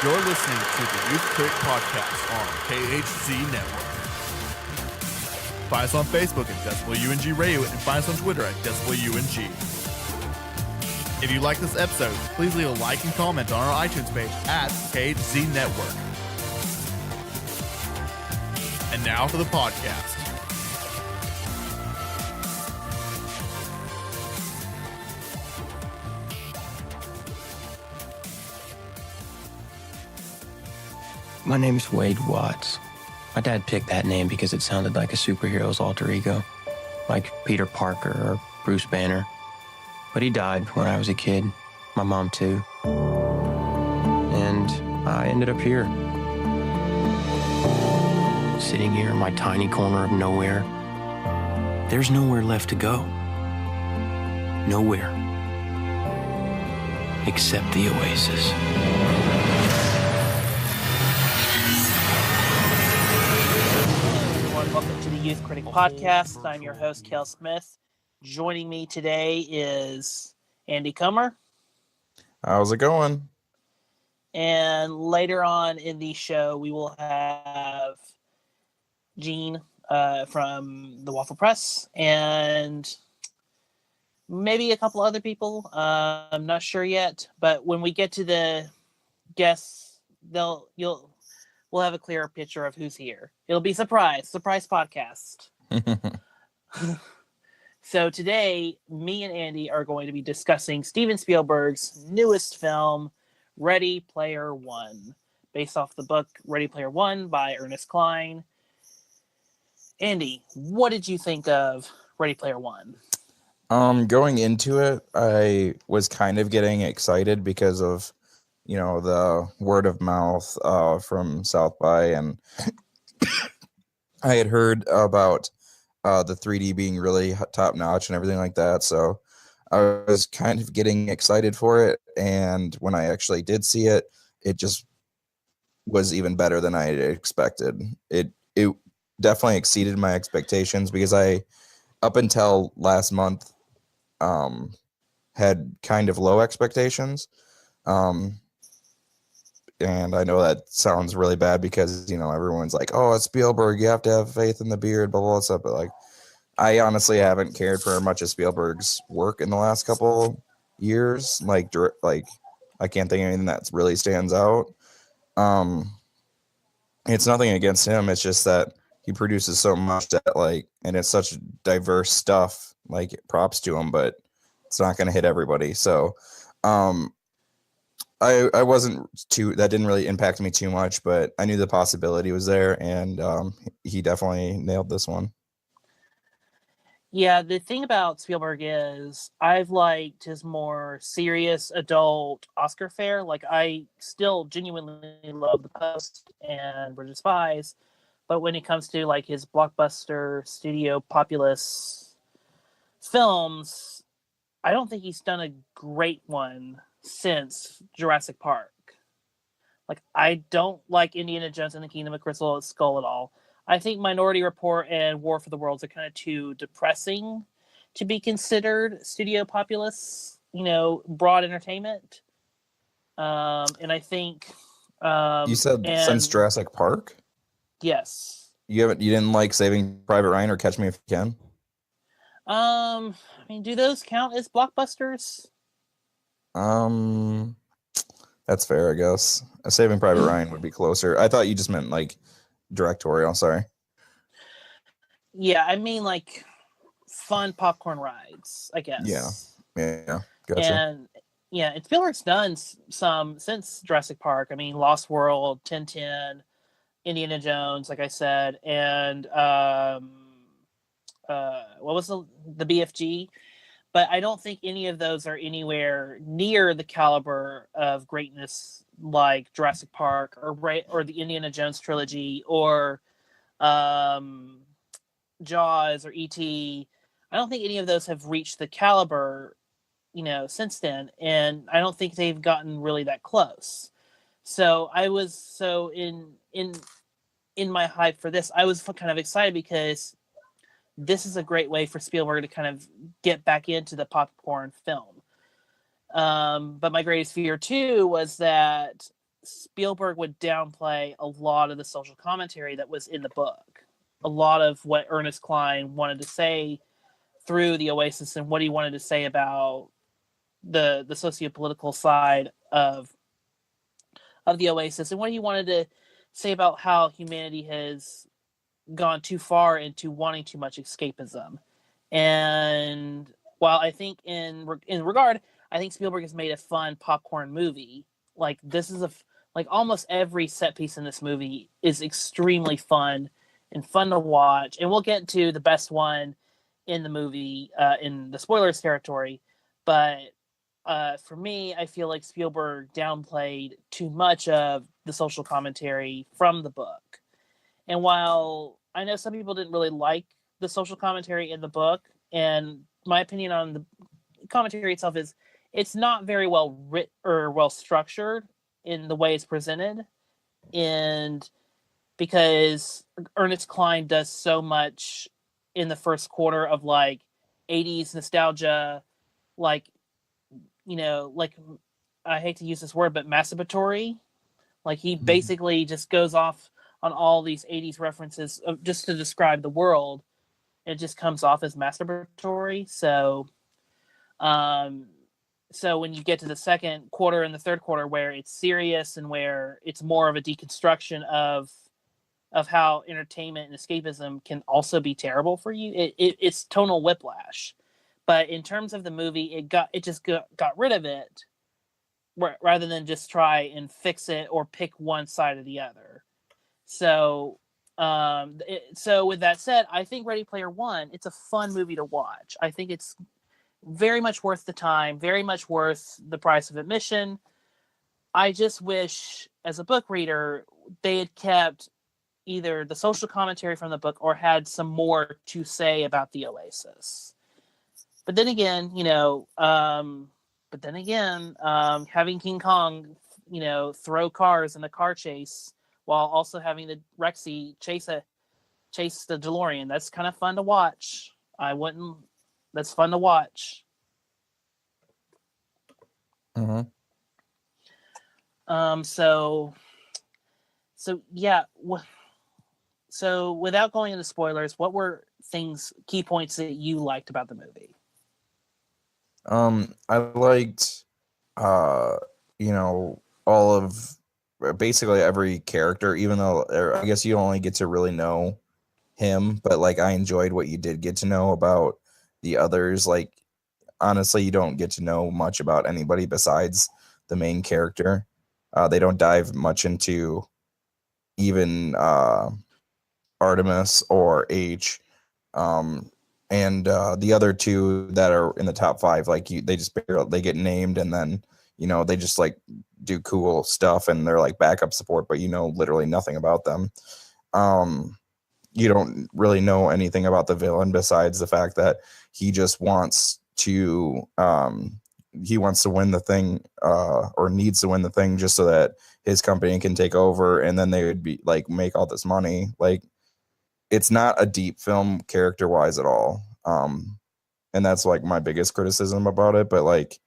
You're listening to the Youth Critic Podcast on KHZ Network. Find us on Facebook at DecibelUNG Radio and find us on Twitter at DecibelUNG. If you like this episode, please leave a like and comment on our iTunes page at KHZ Network. And now for the podcast. My name's Wade Watts. My dad picked that name because it sounded like a superhero's alter ego, like Peter Parker or Bruce Banner. But he died when I was a kid, my mom too. And I ended up here, sitting here in my tiny corner of nowhere. There's nowhere left to go. Nowhere. Except the Oasis. Welcome to the Youth Critic Podcast. I'm your host, Kel Smith. Joining me today is Andy Comer. How's it going? And later on in the show, we will have Gene from the Waffle Press and maybe a couple other people. I'm not sure yet, but when we get to the guests, we'll have a clearer picture of who's here. It'll be surprise podcast. So today, me and Andy are going to be discussing Steven Spielberg's newest film, Ready Player One, based off the book Ready Player One by Ernest Cline. Andy, what did you think of Ready Player One? Going into it, I was kind of getting excited because of, the word of mouth from South by, and I had heard about the 3D being really top notch and everything like that. So I was kind of getting excited for it. And when I actually did see it, it just was even better than I had expected. It definitely exceeded my expectations because I, up until last month, had kind of low expectations. And I know that sounds really bad because, everyone's like, oh, it's Spielberg, you have to have faith in the beard, blah, blah, blah, stuff. But, I honestly haven't cared for much of Spielberg's work in the last couple years. I can't think of anything that really stands out. It's nothing against him. It's just that he produces so much that, and it's such diverse stuff, props to him, but it's not going to hit everybody. So, I wasn't that didn't really impact me too much, but I knew the possibility was there, and he definitely nailed this one. Yeah, the thing about Spielberg is I've liked his more serious adult Oscar fare. I still genuinely love The Post and Bridge of Spies, but when it comes to his blockbuster studio populist films, I don't think he's done a great one since Jurassic Park. I don't like Indiana Jones and the Kingdom of Crystal Skull at all. I think Minority Report and War for the Worlds are kind of too depressing to be considered studio populace, broad entertainment. And I think you said since Jurassic Park? Yes. You didn't like Saving Private Ryan or Catch Me If You Can? Do those count as blockbusters? That's fair, I guess. Saving Private Ryan would be closer. I thought you just meant directorial. Sorry. Yeah, I mean fun popcorn rides, I guess. Yeah. Gotcha. And Spielberg's done some since Jurassic Park. Lost World, 1010, Indiana Jones, like I said, and what was the BFG? But I don't think any of those are anywhere near the caliber of greatness like Jurassic Park or the Indiana Jones trilogy or Jaws or E.T. I don't think any of those have reached the caliber, since then. And I don't think they've gotten really that close. So I was in my hype for this, I was kind of excited because this is a great way for Spielberg to kind of get back into the popcorn film. But my greatest fear too was that Spielberg would downplay a lot of the social commentary that was in the book. A lot of what Ernest Cline wanted to say through the Oasis and what he wanted to say about the sociopolitical side of the Oasis and what he wanted to say about how humanity has gone too far into wanting too much escapism. And while I think in regard, I think Spielberg has made a fun popcorn movie. Like this is like almost every set piece in this movie is extremely fun and fun to watch. And we'll get to the best one in the movie in the spoilers territory. But for me, I feel like Spielberg downplayed too much of the social commentary from the book. And while I know some people didn't really like the social commentary in the book, and my opinion on the commentary itself is it's not very well written or well structured in the way it's presented. And because Ernest Cline does so much in the first quarter of like 80s nostalgia, like, you know, like I hate to use this word, but masturbatory. Like he basically just goes off on all these 80s references just to describe the world. It just comes off as masturbatory. So when you get to the second quarter and the third quarter where it's serious and where it's more of a deconstruction of how entertainment and escapism can also be terrible for you, it's tonal whiplash. But in terms of the movie, it just got rid of it rather than just try and fix it or pick one side or the other. So with that said, I think Ready Player One, it's a fun movie to watch. I think it's very much worth the time, very much worth the price of admission. I just wish, as a book reader, they had kept either the social commentary from the book or had some more to say about the Oasis. But then again, having King Kong, throw cars in a car chase while also having the Rexy chase the DeLorean, that's kind of fun to watch. That's fun to watch. Mm-hmm. So without going into spoilers, what were key points that you liked about the movie? I liked, all of basically every character, even though I guess you only get to really know him, but like I enjoyed what you did get to know about the others. Like honestly, you don't get to know much about anybody besides the main character. They don't dive much into even Artemis or H, and the other two that are in the top five, like they get named and then they just like do cool stuff and they're like backup support, but literally nothing about them. You don't really know anything about the villain besides the fact that he just wants to win the thing, or needs to win the thing just so that his company can take over, and then they would be like make all this money. Like it's not a deep film character wise at all. And that's like my biggest criticism about it. But like,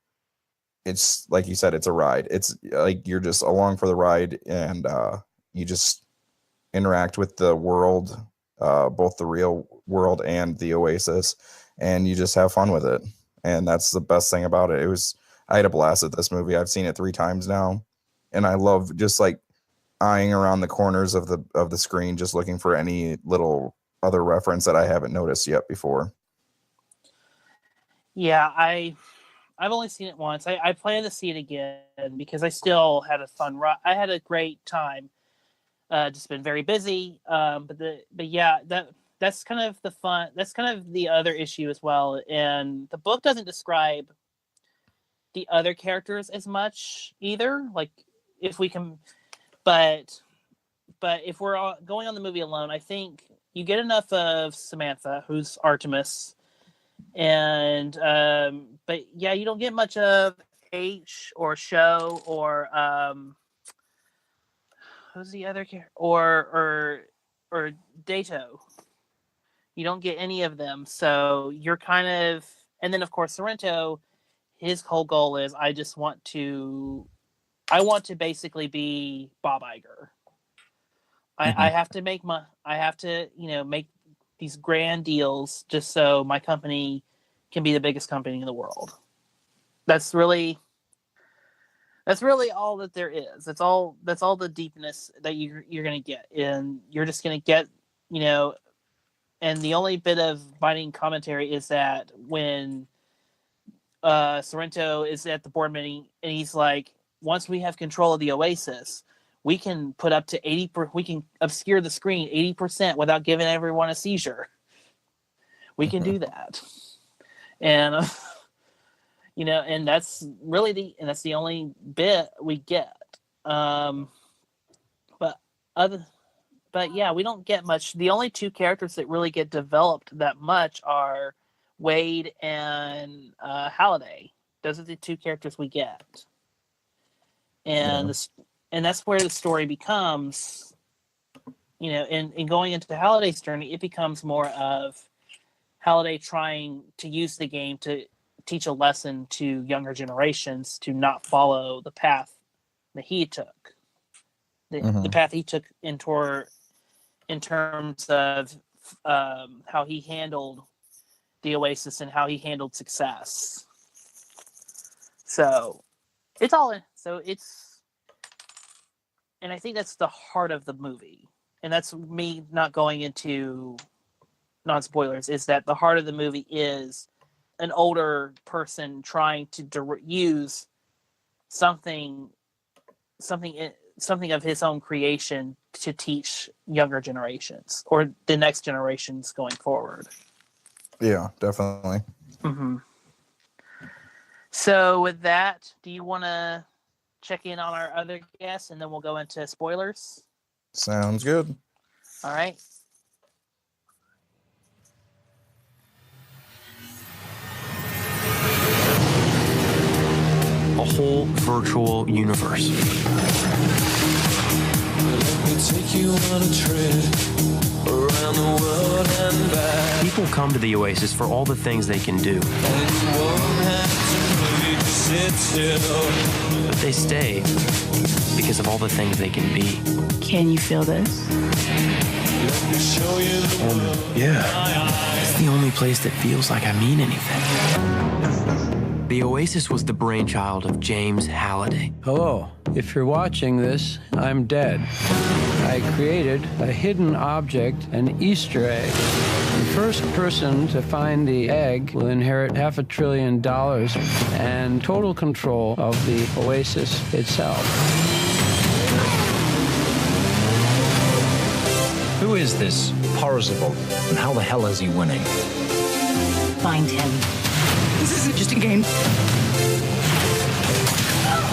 it's like you said, it's a ride. It's like you're just along for the ride, and you just interact with the world, both the real world and the Oasis, and you just have fun with it. And that's the best thing about it. I had a blast at this movie. I've seen it 3 times now, and I love just like eyeing around the corners of the screen, just looking for any little other reference that I haven't noticed yet before. Yeah, I've only seen it once. I plan to see it again because I still had a fun ride. I had a great time. Just been very busy. But yeah, that's kind of the fun. That's kind of the other issue as well. And the book doesn't describe the other characters as much either. Like if we can, but if we're all going on the movie alone, I think you get enough of Samantha, who's Artemis, and but yeah, you don't get much of H or Show or who's the other character, or Dato. You don't get any of them, so you're kind of, and then of course Sorrento, his whole goal is I just want to I want to basically be Bob Iger. I have to make make these grand deals just so my company can be the biggest company in the world. That's really all that there is. That's all the deepness that you're going to get. And you're just going to get, and the only bit of biting commentary is that when Sorrento is at the board meeting and he's like, once we have control of the Oasis, we can put up to 80%, we can obscure the screen 80% without giving everyone a seizure. We can do that. And, and that's really the only bit we get. But yeah, we don't get much. The only two characters that really get developed that much are Wade and Halliday. Those are the two characters we get. And and that's where the story becomes, in going into Halliday's journey, it becomes more of Halliday trying to use the game to teach a lesson to younger generations to not follow the path that he took. The path he took in terms of how he handled the Oasis and how he handled success. So it's all in. So and I think that's the heart of the movie. And that's me not going into non-spoilers, is that the heart of the movie is an older person trying to use something of his own creation to teach younger generations or the next generations going forward. Yeah, definitely. Mm-hmm. So with that, do you want to check in on our other guests and then we'll go into spoilers? Sounds good. All right. A whole virtual universe. Take you on a trip around the world and back. People come to the Oasis for all the things they can do. And you won't have to really sit still. But they stay because of all the things they can be. Can you feel this? Let me show you the world. Yeah. It's the only place that feels like I mean anything. The Oasis was the brainchild of James Halliday. Hello. If you're watching this, I'm dead. I created a hidden object, an Easter egg. The first person to find the egg will inherit $500 billion and total control of the Oasis itself. Who is this Parzival, and how the hell is he winning? Find him. This isn't just a game.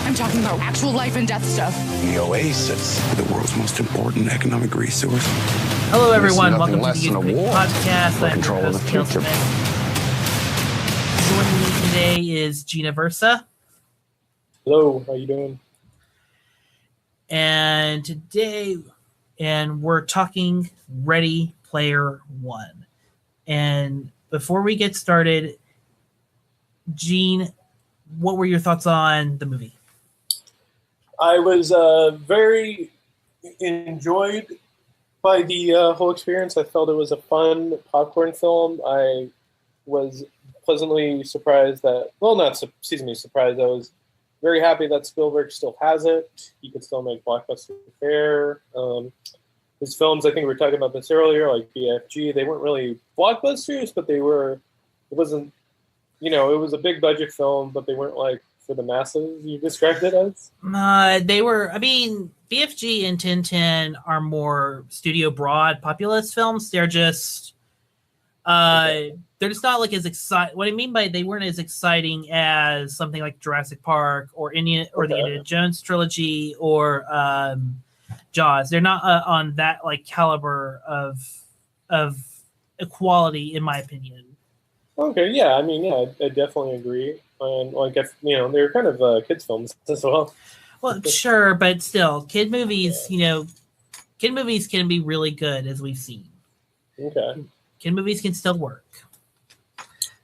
I'm talking about actual life and death stuff. The Oasis, the world's most important economic resource. Hello, everyone. Welcome to the Critic podcast. I'm your host, Kale Smith. Joining me today is Gene Aversa. Hello, how you doing? And we're talking Ready Player One. And before we get started, Gene, what were your thoughts on the movie? I was very enjoyed by the whole experience. I felt it was a fun popcorn film. I was pleasantly surprised that, well, not seasonally surprised. I was very happy that Spielberg still has it. He could still make blockbuster fare. His films, I think we were talking about this earlier, like BFG, they weren't really blockbusters, but it wasn't, it was a big budget film, but they weren't like for the masses you described it as. They were, BFG and Tintin are more studio broad populist films. They're just, they're just not like as exciting. What I mean by they weren't as exciting as something like Jurassic Park or the Indiana Jones trilogy or Jaws. They're not on that like caliber of equality, in my opinion. Okay, yeah, I definitely agree. And they're kind of kids' films as well. Well, sure, but still, kid movies can be really good, as we've seen. Okay. Kid movies can still work.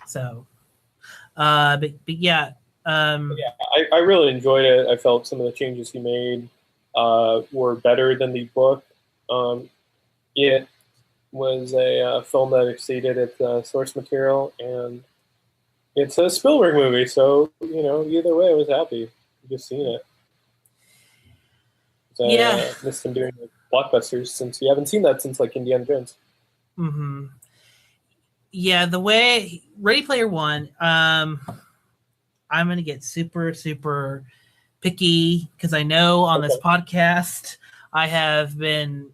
So, but yeah, I really enjoyed it. I felt some of the changes he made were better than the book. It was a film that exceeded its source material, and it's a Spielberg movie, so either way, I was happy just seeing it. Missed him doing blockbusters since you haven't seen that since like Indiana Jones. Mm-hmm. Yeah, the way Ready Player One, I'm gonna get super, super picky because I know on this podcast I have been,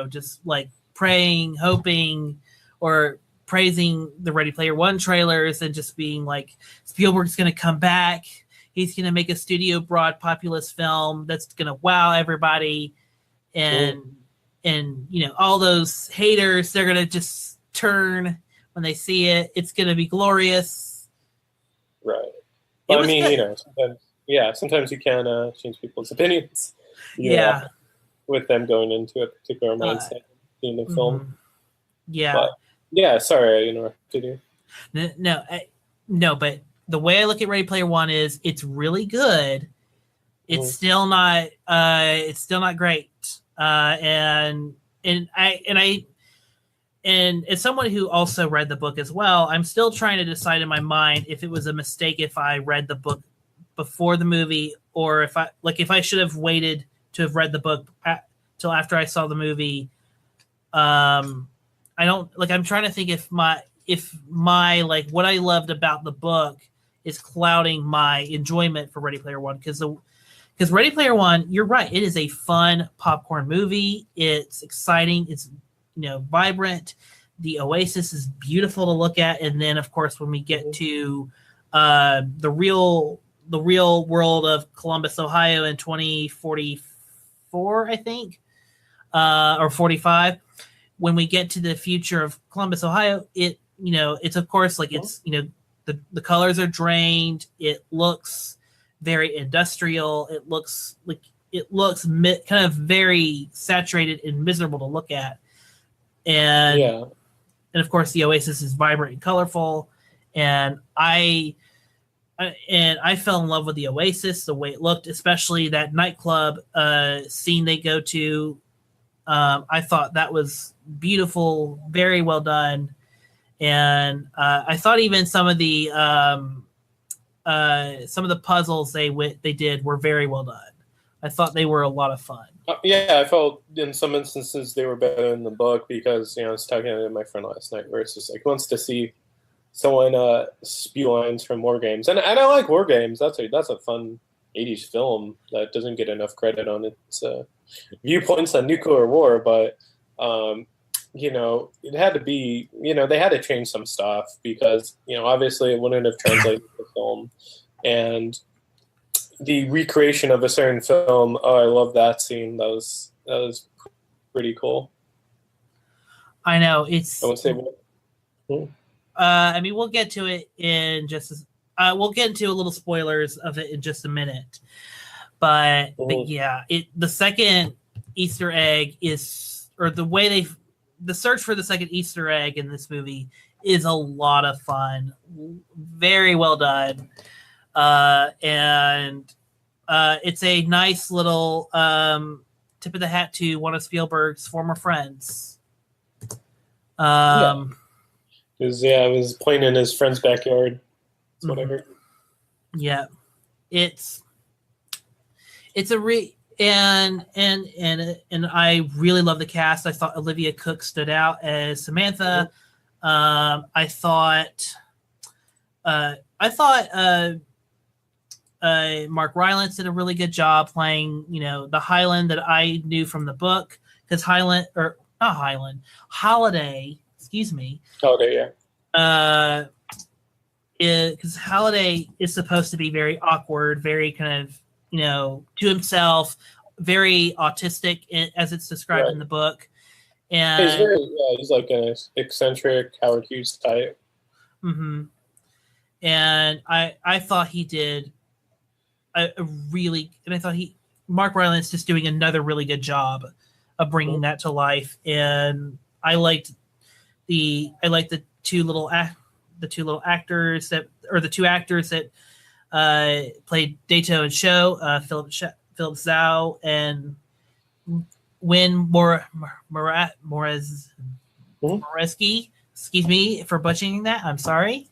just like praying, hoping, or praising the Ready Player One trailers and just being like, Spielberg's gonna come back. He's gonna make a studio broad populist film that's gonna wow everybody, and all those haters, they're gonna just turn when they see it. It's gonna be glorious. Right. But I mean, sometimes you can change people's opinions. With them going into a particular mindset in the film. Yeah. But, sorry I interrupted you. No, but the way I look at Ready Player One is it's really good. It's still not. It's still not great. And as someone who also read the book as well, I'm still trying to decide in my mind if it was a mistake if I read the book before the movie, or if I should have waited to have read the book till after I saw the movie. I'm trying to think if my like what I loved about the book is clouding my enjoyment for Ready Player One, because Ready Player One, you're right, it is a fun popcorn movie. It's exciting. It's vibrant. The Oasis is beautiful to look at, and then of course when we get to the real world of Columbus, Ohio in 2044, I think, or 45. When we get to the future of Columbus, Ohio, it's of course like it's the colors are drained. It looks very industrial. It looks kind of very saturated and miserable to look at. And of course the Oasis is vibrant and colorful, and I fell in love with the Oasis, the way it looked, especially that nightclub scene they go to. I thought that was beautiful, very well done, and I thought even some of the puzzles they did were very well done. I thought they were a lot of fun. I felt in some instances they were better in the book because I was talking to my friend last night where it's just like he wants to see someone spew lines from War Games, and I like War Games. That's a fun 80s film that doesn't get enough credit on its viewpoints on nuclear war, but it had to be, they had to change some stuff because obviously it wouldn't have translated the film, and the recreation of a certain film. Oh, I love that scene. That was pretty cool. I know it's. I would say. We'll get to it in just. We'll get into a little spoilers of it in just a minute, but yeah, the second Easter egg is, or the search for the second Easter egg in this movie is a lot of fun, very well done, and it's a nice little tip of the hat to one of Spielberg's former friends. I was playing in his friend's backyard. That's what I heard. Yeah, it's a and I really love the cast. I thought Olivia Cooke stood out as Samantha. I thought Mark Rylance did a really good job playing, the Highland that I knew from the book, because Holiday, excuse me. Holiday, yeah. Because Holiday is supposed to be very awkward, very kind of, to himself, very autistic as it's described in the book. And he's like an eccentric Howard Hughes type. Mm-hmm. And I thought he did I thought Mark Rylance just doing another really good job of bringing that to life. And I liked the two actors that played Dato and Show, Philip Zhao, and Win Moreski. Excuse me for butchering that. I'm sorry.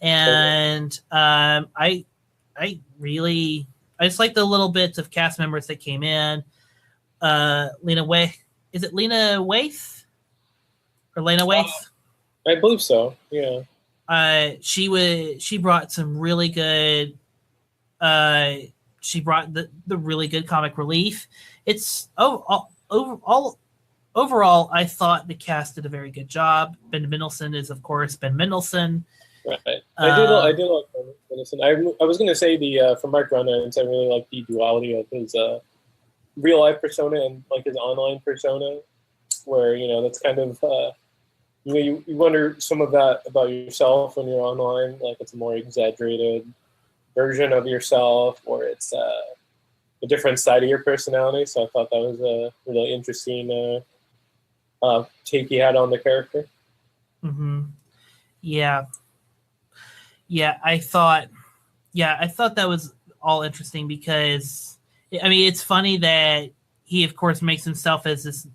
And I just like the little bits of cast members that came in. Lena Waithe. Is it Lena Waithe? Or Lena Waithe? I believe so. Yeah. She brought some really good. She brought the really good comic relief. It's overall, I thought the cast did a very good job. Ben Mendelsohn is, of course, Ben Mendelsohn. Right. I do like Ben Mendelsohn. I was going to say from Mark Rylance, I really like the duality of his real life persona and like his online persona, where that's kind of you wonder some of that about yourself when you're online, like it's a more exaggerated version of yourself, or it's a different side of your personality. So I thought that was a really interesting take he had on the character. Mm-hmm. Yeah. I thought that was all interesting because, I mean, it's funny that he, of course, makes himself as this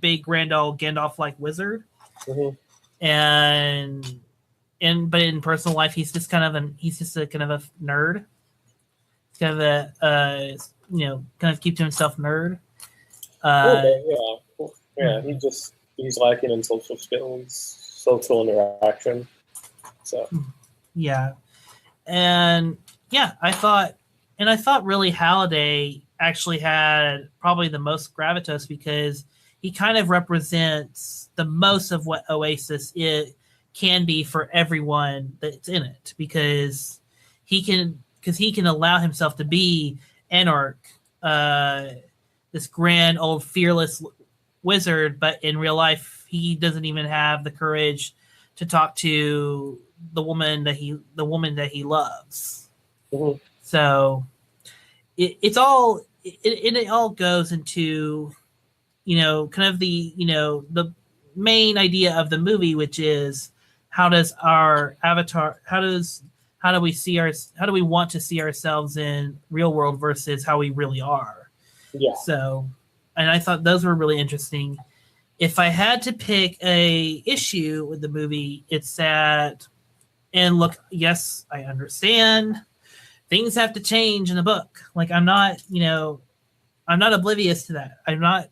big, grand old Gandalf-like wizard, mm-hmm. but in personal life, he's just a kind of a nerd. He's kind of kind of keep to himself nerd. He's lacking in social skills, social interaction. So I thought really Halliday actually had probably the most gravitas because he kind of represents the most of what Oasis can be for everyone that's in it, because he can allow himself to be Anarch, this grand old fearless wizard, but in real life he doesn't even have the courage to talk to the woman that he loves. Mm-hmm. So it all goes into kind of the main idea of the movie, which is how do we want to see ourselves in real world versus how we really are. Yeah. So, and I thought those were really interesting. If I had to pick a issue with the movie, it's that, and look, yes, I understand things have to change in the book. Like I'm not oblivious to that. I'm not,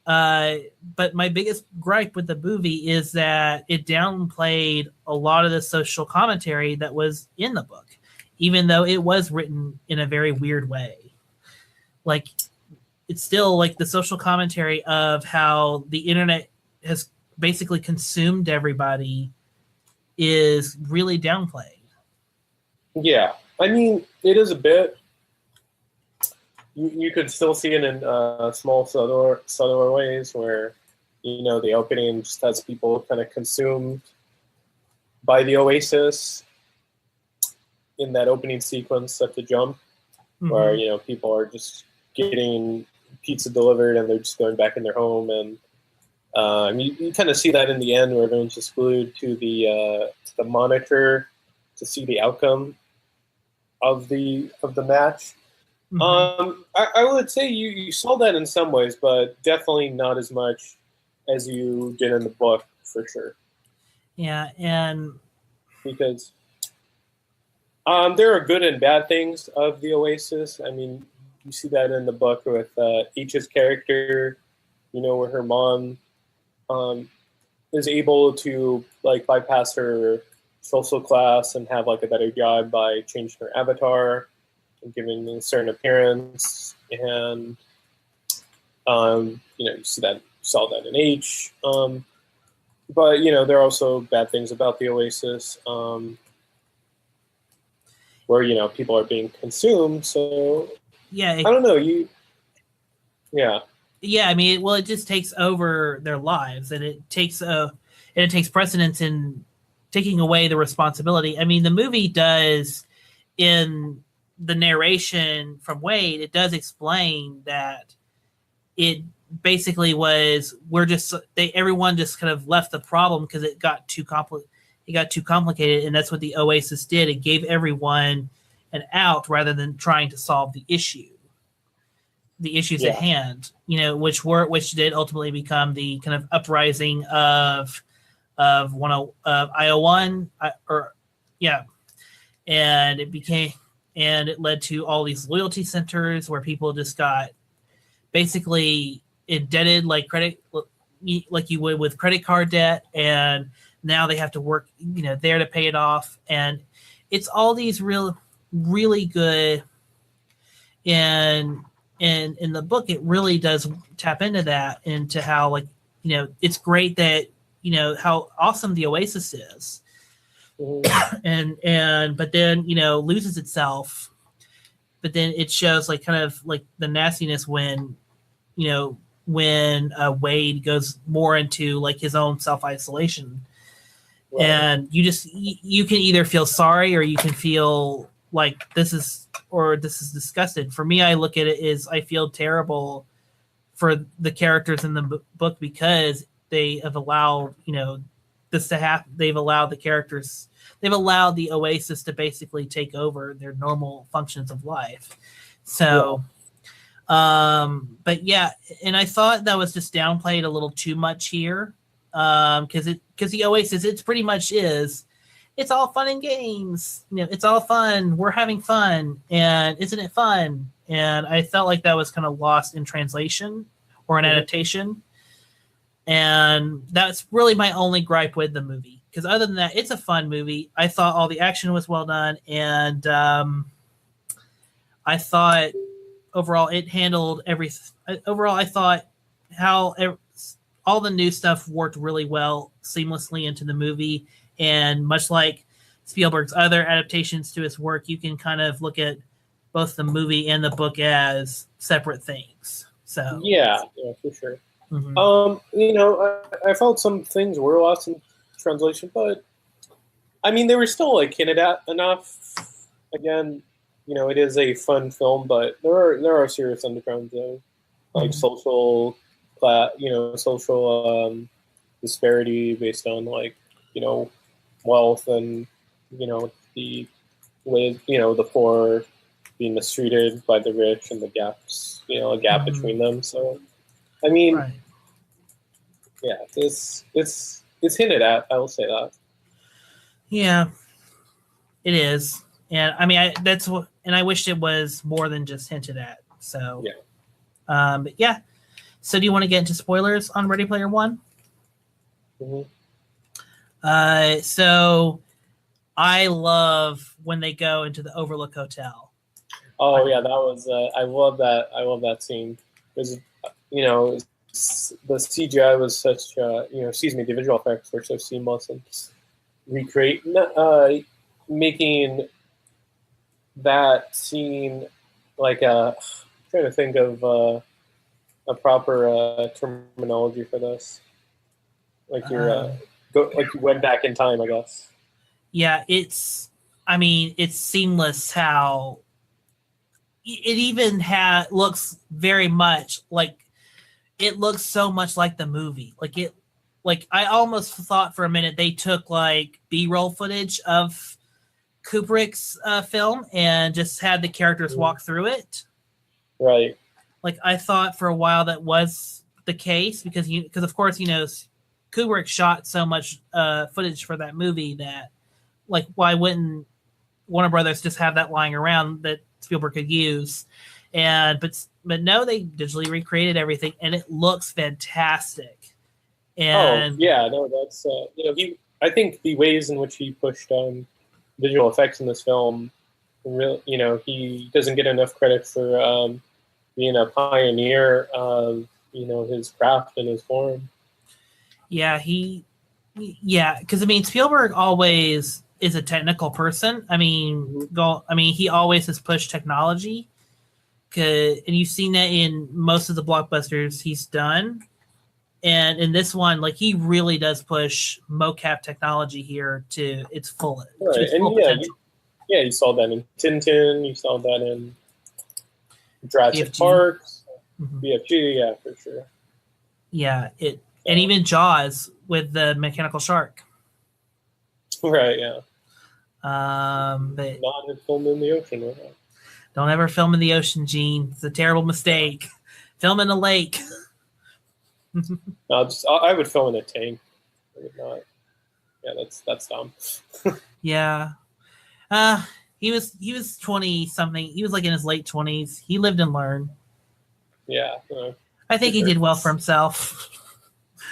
but my biggest gripe with the movie is that it downplayed a lot of the social commentary that was in the book, even though it was written in a very weird way. Like, it's still like the social commentary of how the internet has basically consumed everybody is really downplayed. Yeah. I mean, it is a bit. You could still see it in small, subtler ways where, the opening just has people kind of consumed by the Oasis in that opening sequence at the jump, mm-hmm. where, people are just getting pizza delivered and they're just going back in their home. And you kind of see that in the end where everyone's just glued to the monitor to see the outcome of the match. Mm-hmm. I would say you saw that in some ways, but definitely not as much as you did in the book, for sure. Yeah, and because there are good and bad things of the Oasis. I mean, you see that in the book with H's character, where her mom is able to bypass her social class and have a better job by changing her avatar and giving a certain appearance, and you saw that in H. But there are also bad things about the Oasis, where people are being consumed. So yeah, I don't know. Yeah, I mean, it just takes over their lives, and it takes precedence in taking away the responsibility. I mean, the movie does, in the narration from Wade, it does explain that it basically was everyone just kind of left the problem because it got too complicated, and that's what the Oasis did. It gave everyone an out rather than trying to solve the issues at hand, which did ultimately become the kind of uprising of IO1 and it led to all these loyalty centers where people just got basically indebted like you would with credit card debt, and now they have to work there to pay it off. And it's all these really good, and in the book it really does tap into that, into how it's great that how awesome the Oasis is, and but then loses itself, but then it shows kind of the nastiness when Wade goes more into his own self-isolation. Right. And you can either feel sorry or you can feel like this is disgusted. For me, I look at it as I feel terrible for the characters in the book because they have allowed this to happen. They've allowed the Oasis to basically take over their normal functions of life. So but yeah, and I thought that was just downplayed a little too much here, because the Oasis, it's pretty much is, it's all fun and games, it's all fun, we're having fun, and isn't it fun? And I felt like that was kind of lost in translation or an adaptation, and that's really my only gripe with the movie. Because other than that, it's a fun movie. I thought all the action was well done, and I thought overall it handled everything. Overall, I thought how all the new stuff worked really well seamlessly into the movie. And much like Spielberg's other adaptations to his work, you can kind of look at both the movie and the book as separate things. So yeah, for sure. Mm-hmm. I felt some things were lost in translation, but I mean, they were still hinted at enough. Again, it is a fun film, but there are serious undertones there, like social disparity based on wealth and the way the poor being mistreated by the rich and the gaps, a gap between them. So, I mean, right. Yeah, it's hinted at. I will say that. Yeah, it is, and I mean, I wished it was more than just hinted at. So yeah, but yeah. So do you want to get into spoilers on Ready Player One? Mm-hmm. So I love when they go into the Overlook Hotel. Oh yeah, that was I love that. I love that scene because the CGI was such the visual effects were so seamless and making that scene I'm trying to think of a proper terminology for this. You went back in time, I guess. Yeah, it's seamless how it even looks very much like, it looks so much like the movie. I almost thought for a minute they took B-roll footage of Kubrick's film and just had the characters walk through it. Right. I thought for a while that was the case because of course Kubrick shot so much footage for that movie that why wouldn't Warner Brothers just have that lying around that Spielberg could use? But no, they digitally recreated everything and it looks fantastic. And that's I think the ways in which he pushed visual effects in this film, he doesn't get enough credit for being a pioneer of his craft and his form. Yeah, because Spielberg always is a technical person. He always has pushed technology, and you've seen that in most of the blockbusters he's done. And in this one, he really does push mocap technology here to its full, right. To its full potential. You saw that in Tintin. You saw that in Jurassic Park. Mm-hmm. BFG, yeah, for sure. Yeah, and even Jaws with the mechanical shark. Right, yeah. But not have filmed in the ocean. Right? Don't ever film in the ocean, Gene. It's a terrible mistake. Film in a lake. No, I would film in a tank. I would not. Yeah, that's dumb. Yeah. He was 20 something. He was like in his late 20s. He lived and learned. Yeah. I think he did well for himself.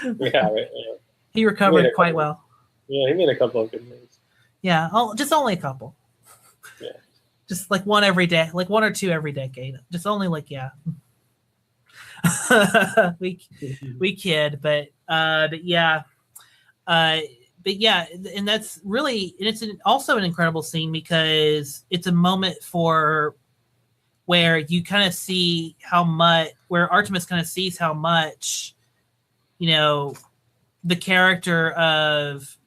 Yeah, right. Yeah. He recovered quite well. Yeah, he made a couple of good movies. Yeah, just only a couple. Yeah. Just like one every day, like one or two every decade. Just only like, yeah. we kid, but yeah. But yeah, and that's really, and it's also an incredible scene because it's a moment where you kind of see where Artemis kind of sees how much, the character of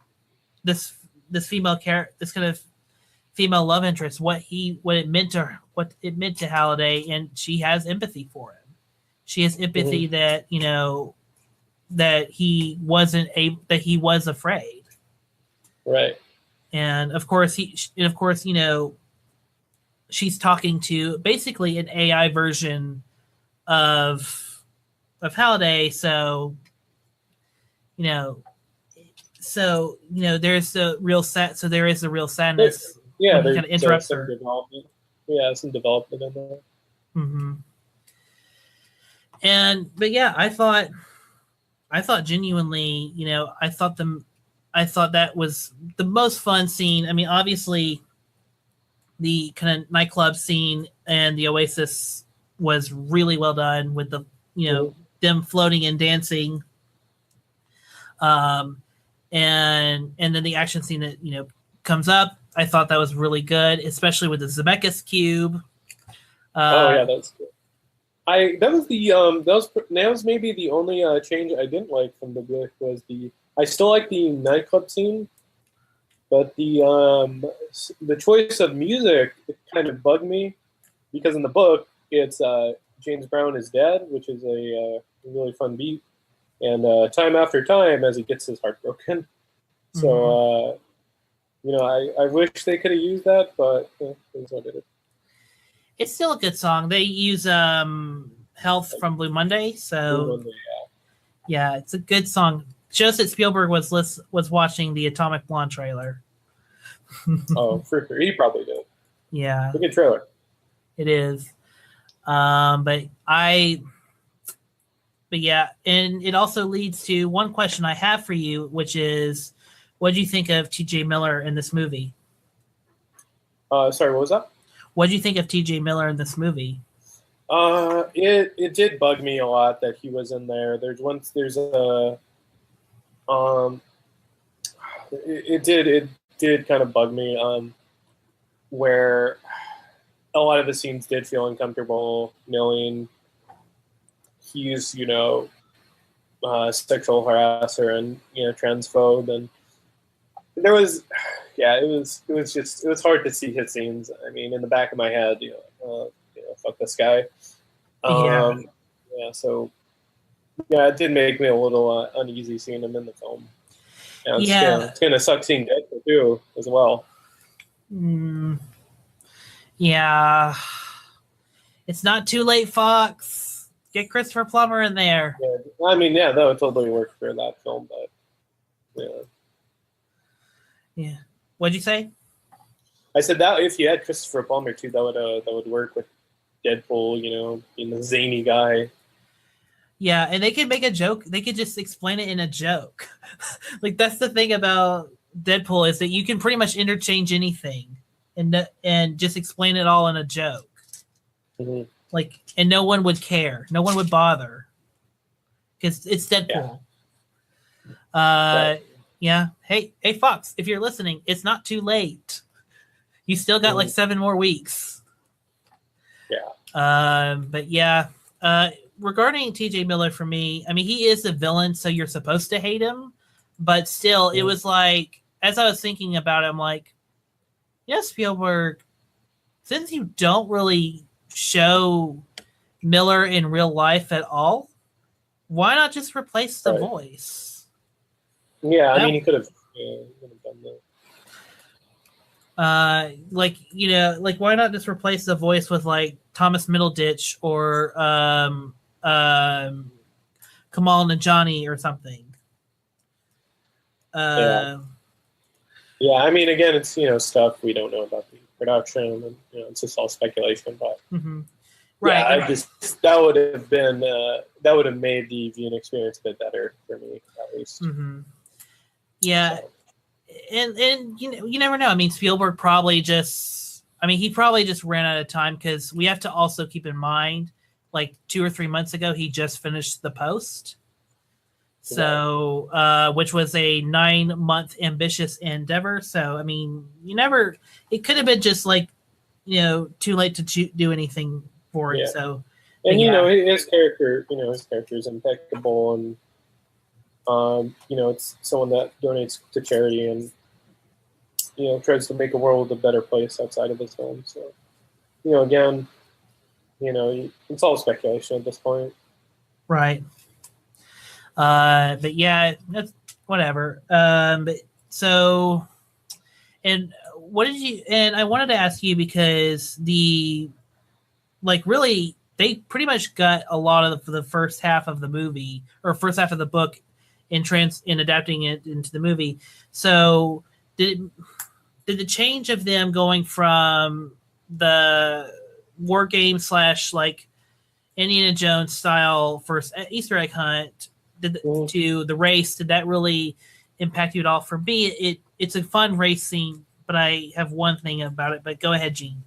this female character, this kind of female love interest, what it meant to Halliday, and she has empathy for him. She has empathy that that he was afraid. Right. And of course she's talking to basically an AI version of Halliday, so there's the real there is the real sadness. Yeah, there's kind of interrupts some her. development. Yeah, some development in there. Mm-hmm. But yeah, I thought genuinely, I thought that was the most fun scene. I mean, obviously the kind of nightclub scene and the Oasis was really well done with the, them floating and dancing. And then the action scene that, comes up, I thought that was really good, especially with the Zemeckis cube. Yeah, that's good. That was maybe the only change I didn't like from the book was I still like the nightclub scene, but the choice of music, it kind of bugged me because in the book it's James Brown is dead, which is a really fun beat, and time after time as he gets his heart broken. So I wish they could have used that, but things what it is. It's still a good song. They use Health from Blue Monday, so Blue Monday, yeah, it's a good song. Shows that Spielberg was watching the Atomic Blonde trailer. Oh, for sure. He probably did. Yeah. It's a good trailer. It is. But yeah, and it also leads to one question I have for you, which is, what do you think of T.J. Miller in this movie? Sorry, what was that? What do you think of T.J. Miller in this movie? It did bug me a lot that he was in there. It did kind of bug me where a lot of the scenes did feel uncomfortable, knowing he's sexual harasser and transphobe, and there was it was hard to see his scenes. I mean, in the back of my head, fuck this guy. So it did make me a little uneasy seeing him in the film. And it's gonna suck seeing Deadpool too as well. Yeah, it's not too late, Fox. Get Christopher Plummer in there. Yeah. I mean, that would totally work for that film, but yeah. What'd you say? I said that if you had Christopher Plummer too, that would work with Deadpool. Being the zany guy. Yeah, and they could make a joke. They could just explain it in a joke. Like, that's the thing about Deadpool, is that you can pretty much interchange anything and just explain it all in a joke. Mm-hmm. Like, and no one would care. No one would bother. Because it's Deadpool. Yeah. Yeah. Hey, Fox, if you're listening, it's not too late. You still got like 7 more weeks. Yeah. But yeah. Regarding TJ Miller, for me, I mean, he is a villain, so you're supposed to hate him. But still, it was like, as I was thinking about it, I'm like, Spielberg, since you don't really show Miller in real life at all, why not just replace the voice? Yeah, I mean, he could have done that. Like, like why not just replace the voice with like Thomas Middleditch or Kamal Najani or something. Yeah, I mean, again, it's stuff we don't know about the production, and it's just all speculation. But right, yeah, that would have been that would have made the viewing experience a bit better for me, at least. Yeah, so. And you never know. I mean, Spielberg probably he probably just ran out of time, because we have to also keep in mind, like 2 or 3 months ago, he just finished The Post. So, which was a 9-month ambitious endeavor. So, I mean, it could have been just like, too late to do anything for it. So, and his character, his character is impeccable, and it's someone that donates to charity and tries to make a world a better place outside of his home. So, again, it's all speculation at this point. Right. But yeah, that's whatever. But so, and what did you? And I wanted to ask you, because really, they pretty much got a lot of the first half of the movie, or first half of the book, in adapting it into the movie. So did the change of them going from the war game / like Indiana Jones style first Easter egg hunt to the race, did that really impact you at all? For me, it's a fun race scene, but I have one thing about it. But go ahead, Gene.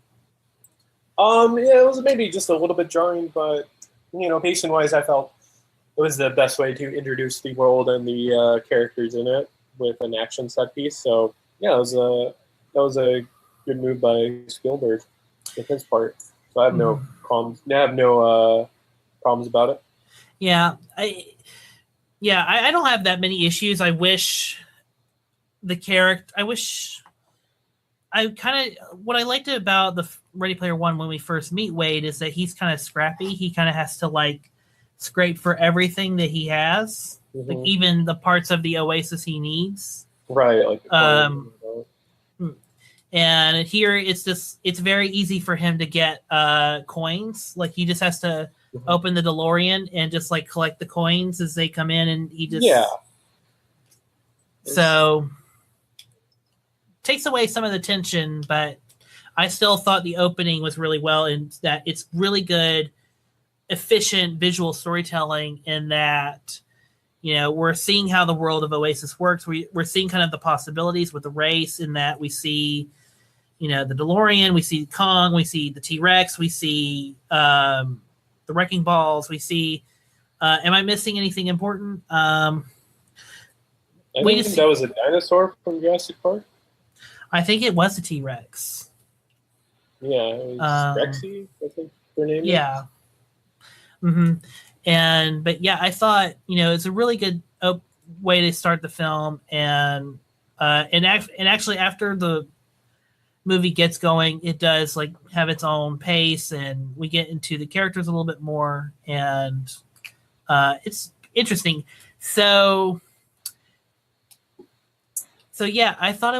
Yeah, it was maybe just a little bit jarring, but pacing wise, I felt it was the best way to introduce the world and the characters in it with an action set piece. So yeah, that was a good move by Spielberg with his part. So I have no problems. I have no problems about it. Yeah, I don't have that many issues. I wish what I liked about the Ready Player One when we first meet Wade is that he's kind of scrappy. He kind of has to like scrape for everything that he has, like even the parts of the Oasis he needs. Right. Like and here it's very easy for him to get coins. Like he just has to open the DeLorean and just like collect the coins as they come in, and he just so takes away some of the tension. But I still thought the opening was really well, in that it's really good, efficient visual storytelling, in that we're seeing how the world of Oasis works. We're seeing kind of the possibilities with the race, in that we see the DeLorean, we see Kong, we see the T-Rex, we see the wrecking balls, we see am I missing anything important? I think that was a dinosaur from Jurassic Park. I think it was a T-Rex. Yeah, it was Rexy, I think their name is. Yeah. But yeah, I thought it's a really good way to start the film, and actually after the movie gets going, it does like have its own pace, and we get into the characters a little bit more, and it's interesting. So yeah, I thought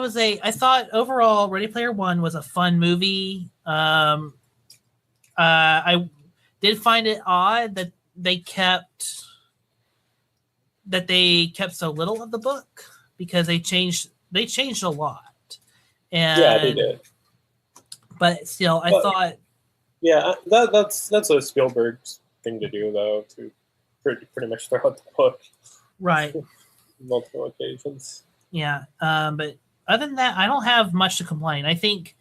overall Ready Player One was a fun movie. I did find it odd that they kept so little of the book, because they changed a lot. And, yeah, they did. But still, I thought. Yeah, that's a Spielberg thing to do, though, to pretty much throw out the book. Right. Multiple occasions. Yeah, but other than that, I don't have much to complain. I think,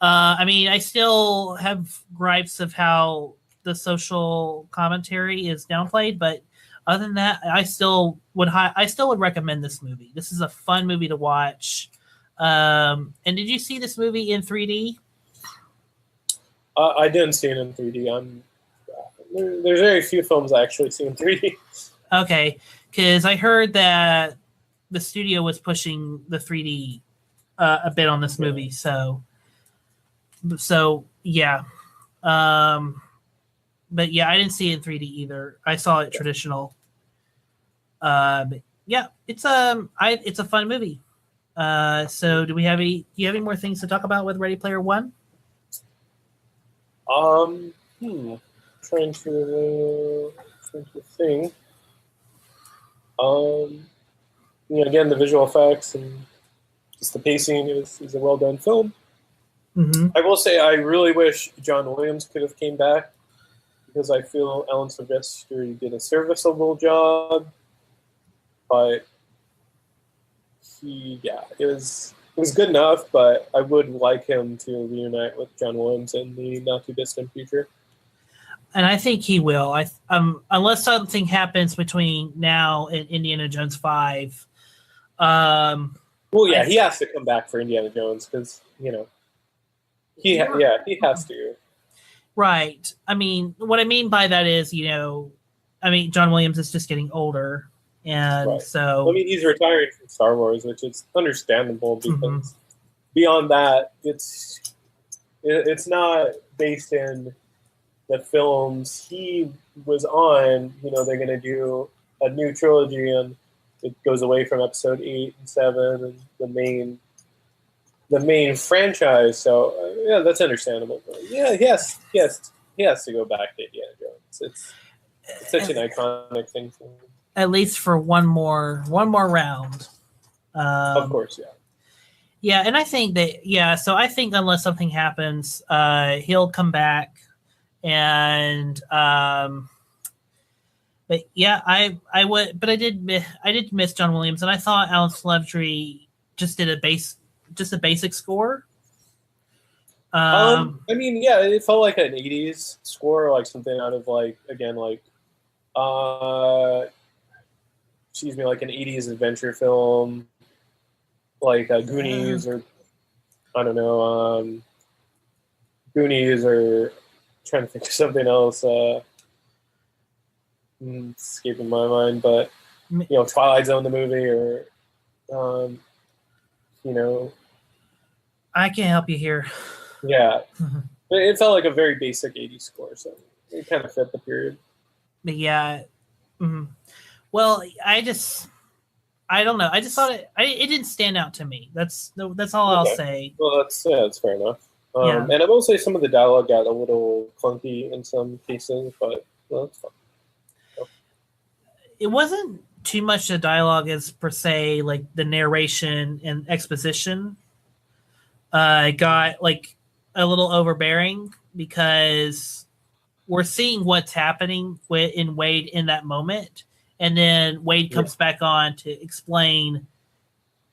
I still have gripes of how the social commentary is downplayed, but other than that, I still would recommend this movie. This is a fun movie to watch. And did you see this movie in 3D? I didn't see it in 3D. There's very few films I actually see in 3D. Okay, because I heard that the studio was pushing the 3D a bit on this movie. So yeah. But yeah, I didn't see it in 3D either. I saw it traditional. But yeah, it's a fun movie. So do you have any more things to talk about with Ready Player One? Trying to think. Again, the visual effects and just the pacing is a well done film. Mm-hmm. I will say I really wish John Williams could have came back because I feel Alan Silvestri did a serviceable job, but it was good enough. But I would like him to reunite with John Williams in the not too distant future. And I think he will. Unless something happens between now and Indiana Jones 5. He has to come back for Indiana Jones because he has to. Right. I mean, what I mean by that is, John Williams is just getting older, and so he's retiring from Star Wars, which is understandable because beyond that, it's not based in the films he was on. They're going to do a new trilogy, and it goes away from episode 8 and 7 and the main franchise. So that's understandable. But he has to go back to Indiana Jones. It's such an iconic thing for him. At least for one more round. Of course, yeah. Yeah, and I think that so I think unless something happens, he'll come back. And but yeah, I would, but I did miss John Williams, and I thought Alan Silvestri just did a basic score. It felt like an '80s score, like something out of like an '80s adventure film, like Goonies or I don't know, Goonies or. Trying to think of something else. Escaping my mind, but Twilight Zone the movie, or I can't help you here. Yeah, it felt like a very basic '80s score, so it kind of fit the period. But yeah, well, I don't know. I just thought it didn't stand out to me. That's all I'll say. Well, that's fair enough. And I will say some of the dialogue got a little clunky in some cases, but that's fine. It wasn't too much the dialogue as per se, like the narration and exposition. It got like a little overbearing because we're seeing what's happening in Wade in that moment, and then Wade comes back on to explain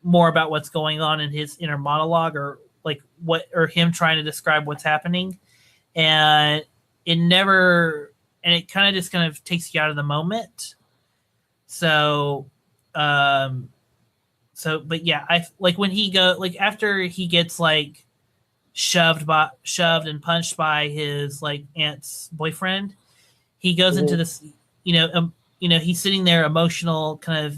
more about what's going on in his inner monologue, or him trying to describe what's happening, and it kind of takes you out of the moment. So, but yeah, I like when he after he gets shoved and punched by his aunt's boyfriend, he goes into this, he's sitting there emotional, kind of,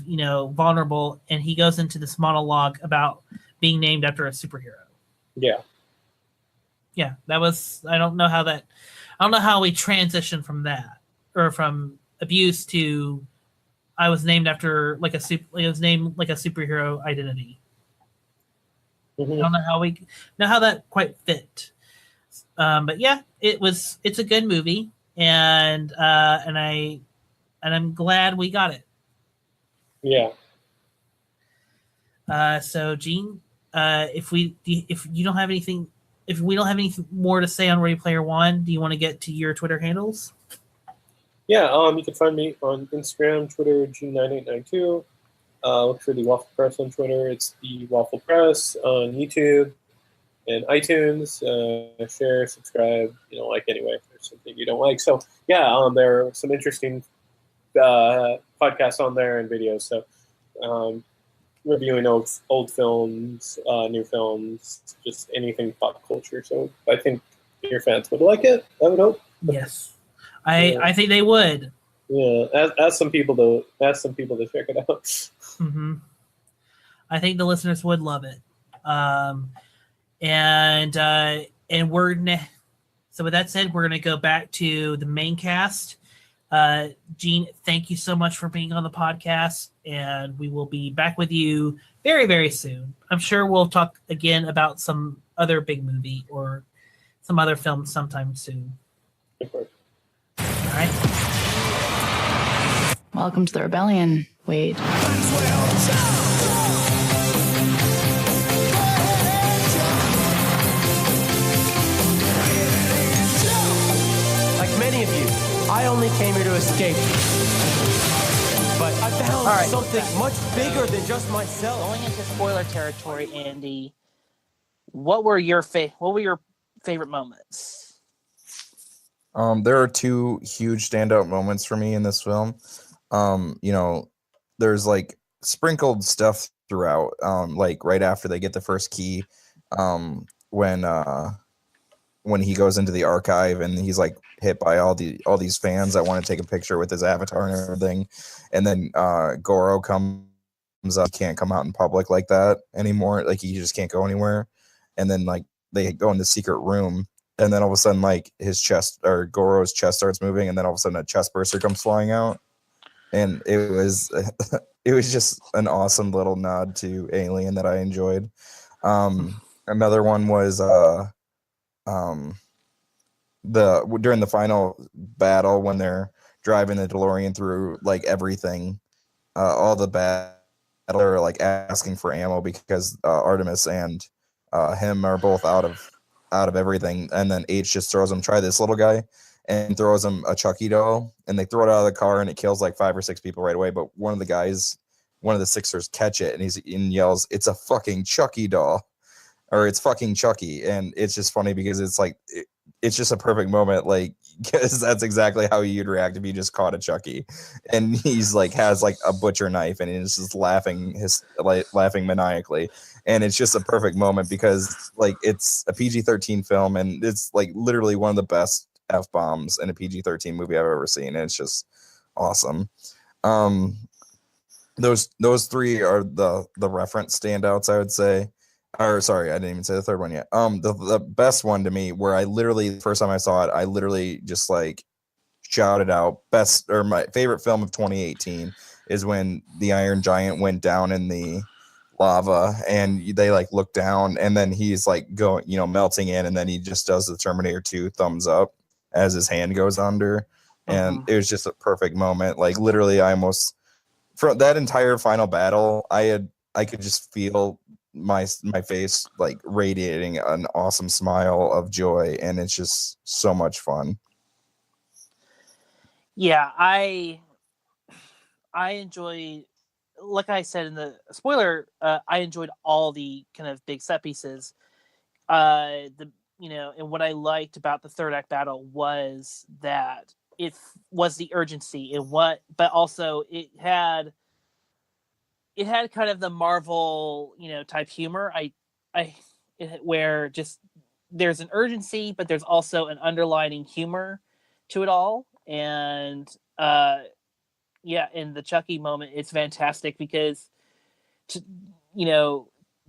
vulnerable, and he goes into this monologue about being named after a superhero. Yeah, that was. I don't know how we transitioned from that, or from abuse to I was named after a superhero identity. Mm-hmm. I don't know how that quite fit. But yeah, it's a good movie, and I'm glad we got it. Yeah. So Gene, if we don't have anything more to say on Ready Player One, do you want to get to your Twitter handles? Yeah, you can find me on Instagram, Twitter, Gene9892. Look for the Waffle Press on Twitter. It's the Waffle Press on YouTube and iTunes. Share, subscribe. Anyway, if there's something you don't like. So yeah, there are some interesting podcasts on there and videos. So reviewing old films, new films, just anything pop culture. So I think your fans would like it. I would hope. Yes, I think they would. Yeah, ask some people to check it out. Mm-hmm. I think the listeners would love it. And so with that said, we're gonna go back to the main cast. Gene, thank you so much for being on the podcast, and we will be back with you very, very soon. I'm sure we'll talk again about some other big movie or some other film sometime soon. All right. Welcome to the rebellion, Wade. Like many of you, I only came here to escape. But I found something much bigger than just myself. Going into spoiler territory, Andy, what were your favorite moments? There are two huge standout moments for me in this film. There's like sprinkled stuff throughout. Like right after they get the first key, when he goes into the archive and he's like hit by all these fans that want to take a picture with his avatar and everything, and then Goro comes up, he can't come out in public like that anymore. Like he just can't go anywhere, and then like they go in the secret room, and then all of a sudden like his chest or Goro's chest starts moving, and then all of a sudden a chest burster comes flying out, and it was just an awesome little nod to Alien that I enjoyed. Another one was during the final battle when they're driving the DeLorean through like everything, all the battle are like asking for ammo because Artemis and him are both out of everything, and then H just throws him, try this little guy, and throws him a Chucky doll, and they throw it out of the car and it kills like 5 or 6 people right away, but one of the Sixers catch it and yells, "It's a fucking Chucky doll," or "It's fucking Chucky," and it's just funny because it's like it's just a perfect moment, like because that's exactly how you'd react if you just caught a Chucky, and he's like has like a butcher knife and he's just laughing maniacally, and it's just a perfect moment because like it's a PG-13 film and it's like literally one of the best F-bombs in a PG-13 movie I've ever seen, and it's just awesome. Those three are the reference standouts, I would say. Or sorry, I didn't even say the third one yet. The best one to me, where I literally the first time I saw it, I literally just like shouted out my favorite film of 2018 is when the Iron Giant went down in the lava and they like look down and then he's like going, melting in, and then he just does the Terminator 2 thumbs up as his hand goes under, and it was just a perfect moment. Like literally, I almost from that entire final battle, I could just feel my face like radiating an awesome smile of joy, and it's just so much fun. Yeah, I enjoy, like I said in the spoiler, I enjoyed all the kind of big set pieces. And what I liked about the third act battle was that it was the urgency but also it had kind of the Marvel, type humor. Where just there's an urgency, but there's also an underlining humor to it all. And in the Chucky moment, it's fantastic because,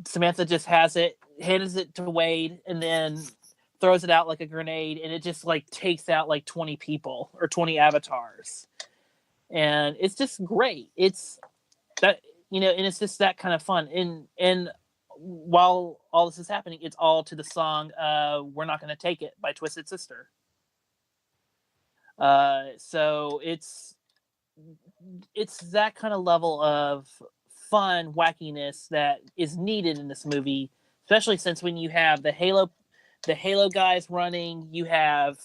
Samantha just hands it to Wade, and then throws it out like a grenade, and it just like takes out like 20 people or 20 avatars, and it's just great. It's that. And it's just that kind of fun. And while all this is happening, it's all to the song "We're Not Gonna Take It" by Twisted Sister. So it's that kind of level of fun wackiness that is needed in this movie, especially since when you have the Halo guys running, you have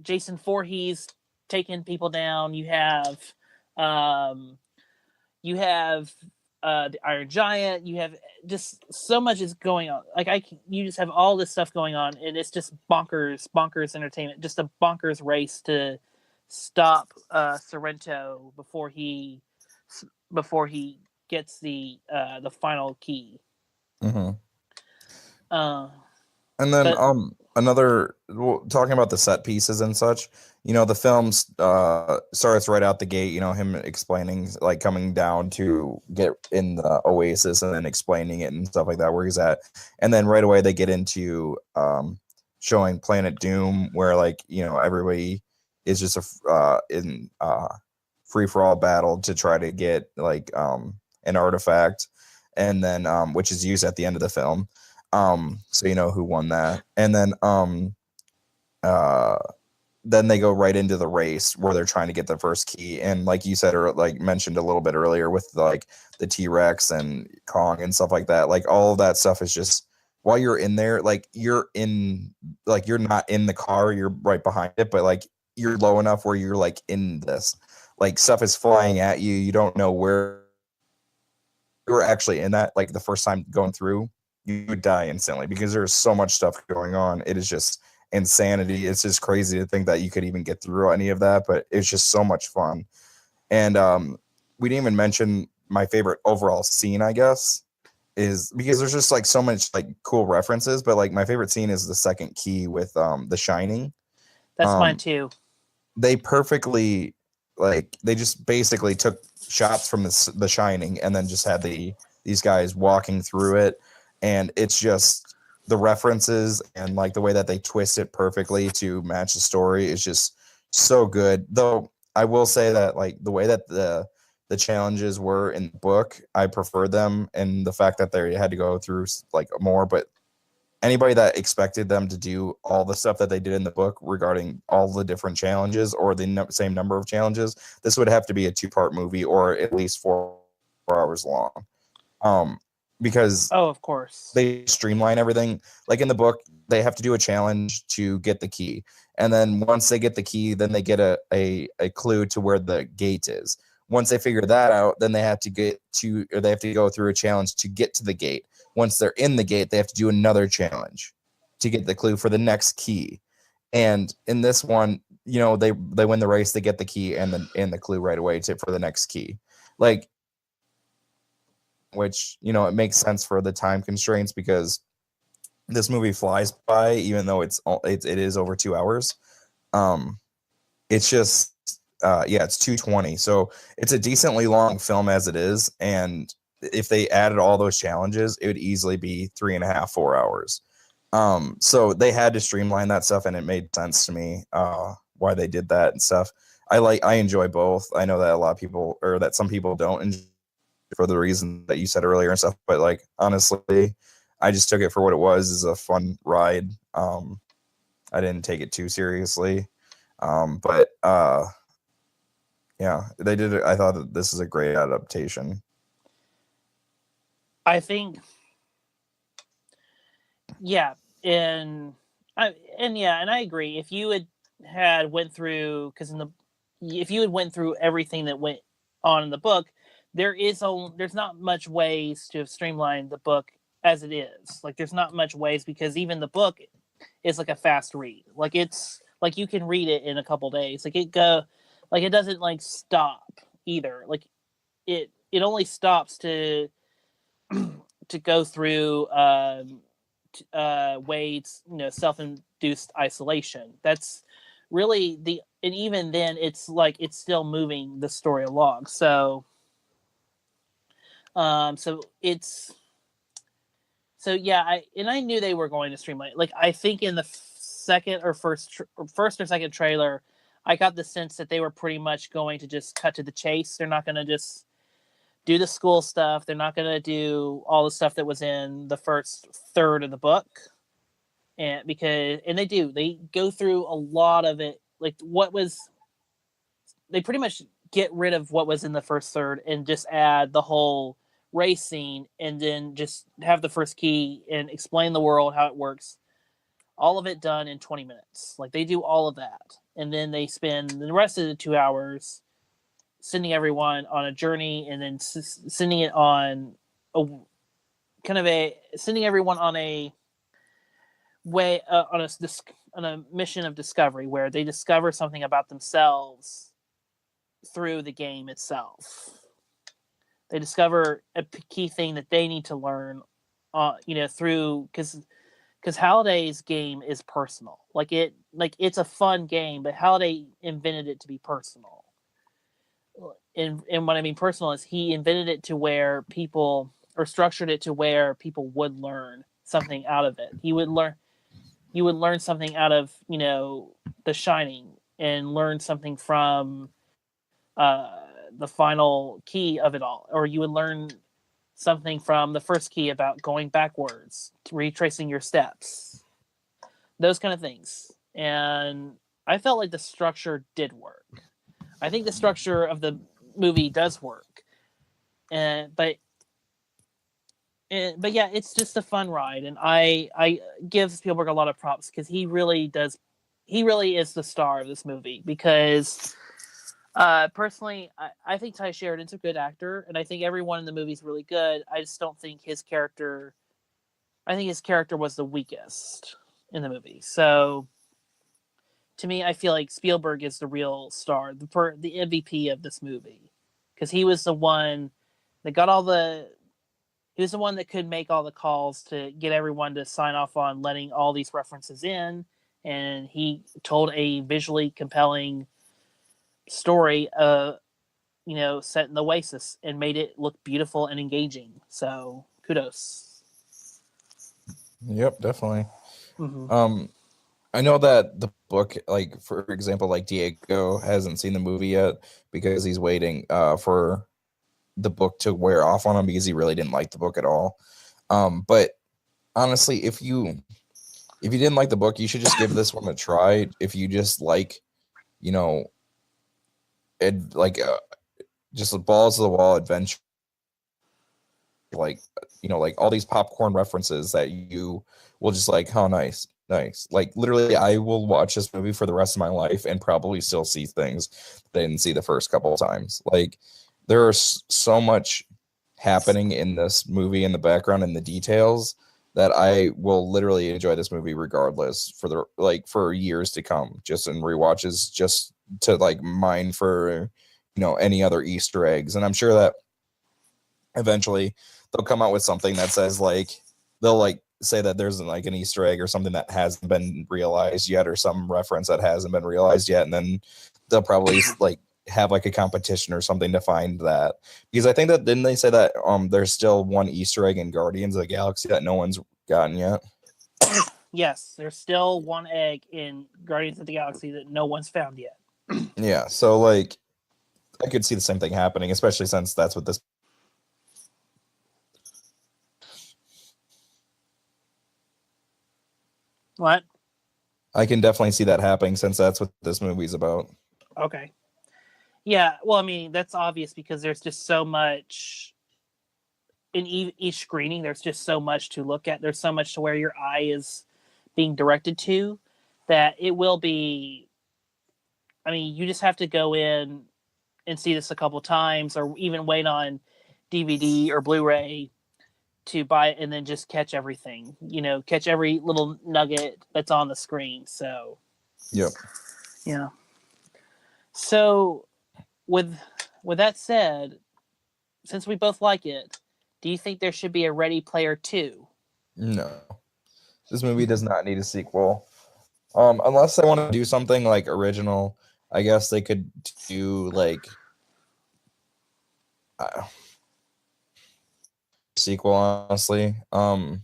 Jason Voorhees taking people down, you have the Iron Giant, you have just so much is going on. Like you just have all this stuff going on, and it's just bonkers entertainment, just a bonkers race to stop Sorrento before he gets the final key. Mm-hmm. And then talking about the set pieces and such, the film starts right out the gate, him explaining, like coming down to get in the Oasis and then explaining it and stuff like that, where he's at. And then right away they get into showing Planet Doom, where like, everybody is just in free for all battle to try to get like an artifact, and then which is used at the end of the film. So you know who won that, and then they go right into the race where they're trying to get the first key. And like you said, or like mentioned a little bit earlier with like the T-Rex and Kong and stuff like that, like all of that stuff is just while you're in there, like you're not in the car, you're right behind it, but like you're low enough where you're like in this, like stuff is flying at you. You don't know where you're actually in that. Like the first time going through, you would die instantly because there's so much stuff going on. It is just insanity. It's just crazy to think that you could even get through any of that, but it's just so much fun. And we didn't even mention my favorite overall scene, I guess, is because there's just like so much like cool references, but like my favorite scene is the second key with The Shining. That's mine too. They perfectly, like, they just basically took shots from The Shining and then just had these guys walking through it, and it's just the references and like the way that they twist it perfectly to match the story is just so good. Though I will say that like the way that the challenges were in the book, I prefer them, and the fact that they had to go through like more. But anybody that expected them to do all the stuff that they did in the book regarding all the different challenges or the same number of challenges, this would have to be a 2-part movie or at least 4 hours long. Because of course they streamline everything. Like in the book, they have to do a challenge to get the key, and then once they get the key, then they get a clue to where the gate is. Once they figure that out, then they have to go through a challenge to get to the gate. Once they're in the gate, they have to do another challenge to get the clue for the next key. And in this one, you know, they win the race, they get the key and the clue right away for the next key. Like, which, you know, it makes sense for the time constraints because this movie flies by, even though it is over 2 hours. It's just it's 220, so it's a decently long film as it is, and if they added all those challenges, it would easily be 3.5, 4 hours. So they had to streamline that stuff, and it made sense to me why they did that and stuff. I enjoy both. I know that a lot of people, or that some people don't enjoy for the reason that you said earlier and stuff, but like honestly, I just took it for what it was, as a fun ride. I didn't take it too seriously, but yeah, they did it. I thought that this is a great adaptation. I think, yeah, and I agree. If you had went through, if you had went through everything that went on in the book, there's not much ways to have streamlined the book as it is. Like, there's not much ways, because even the book is like a fast read. Like, it's like you can read it in a couple days. Like, it doesn't like stop either. Like, it only stops to go through Wade's, you know, self-induced isolation. That's really and even then it's like it's still moving the story along. So yeah, I knew they were going to streamline. Like, I think in the first or second trailer, I got the sense that they were pretty much going to just cut to the chase. They're not going to just do the school stuff. They're not going to do all the stuff that was in the first third of the book. And they go through a lot of it. Like, they pretty much get rid of what was in the first third and just add the whole race scene, and then just have the first key and explain the world, how it works. All of it done in 20 minutes. Like, they do all of that. And then they spend the rest of the 2 hours sending everyone on a journey, and then sending it on sending everyone on a way, on a mission of discovery, where they discover something about themselves through the game itself. They discover a key thing that they need to learn, through, because Halliday's game is personal. Like, it's a fun game, but Halliday invented it to be personal. And what I mean personal is he invented it to where people, or structured it to where people would learn something out of it. You would learn something out of, The Shining, and learn something from the final key of it all, or you would learn something from the first key about going backwards, retracing your steps, those kind of things. And I felt like the structure did work. I think the structure of the movie does work, but yeah, it's just a fun ride, and I give Spielberg a lot of props because he really is the star of this movie. Because personally, I think Ty Sheridan's a good actor, and I think everyone in the movie is really good. I just don't think his character. I think his character was the weakest in the movie. So, to me, I feel like Spielberg is the real star, the MVP of this movie, because he was the one that got all the. He was the one that could make all the calls to get everyone to sign off on letting all these references in, and he told a visually compelling story, set in the Oasis, and made it look beautiful and engaging. So kudos. Yep, definitely. Mm-hmm. I know that the book, like for example, like Diego hasn't seen the movie yet because he's waiting for the book to wear off on him because he really didn't like the book at all. But honestly, if you didn't like the book, you should just give this one a try. If you just like, it like just a balls to the wall adventure, like like all these popcorn references that you will just like, oh, nice. Like literally, I will watch this movie for the rest of my life and probably still see things that I didn't see the first couple of times. Like there's so much happening in this movie in the background and the details that I will literally enjoy this movie regardless for years to come, just in rewatches, just to like mine for any other Easter eggs. And I'm sure that eventually they'll come out with something that says like they'll like say that there's like an Easter egg or something that hasn't been realized yet, or some reference that hasn't been realized yet, and then they'll probably like have like a competition or something to find that. Because I think that, didn't they say that there's still one Easter egg in Guardians of the Galaxy that no one's gotten yet? Yes, there's still one egg in Guardians of the Galaxy that no one's found yet. Yeah, so like I could see the same thing happening, especially since that's what this. What? I can definitely see that happening since that's what this movie's about. Okay. Yeah, well, I mean, that's obvious because there's just so much in each screening. There's just so much to look at. There's so much to where your eye is being directed to that it will be. I mean, you just have to go in and see this a couple times, or even wait on DVD or Blu-ray to buy it and then just catch everything. Catch every little nugget that's on the screen. So, yep. Yeah. So, with that said, since we both like it, do you think there should be a Ready Player 2? No. This movie does not need a sequel. Unless they want to do something like original, I guess they could do like sequel, honestly, to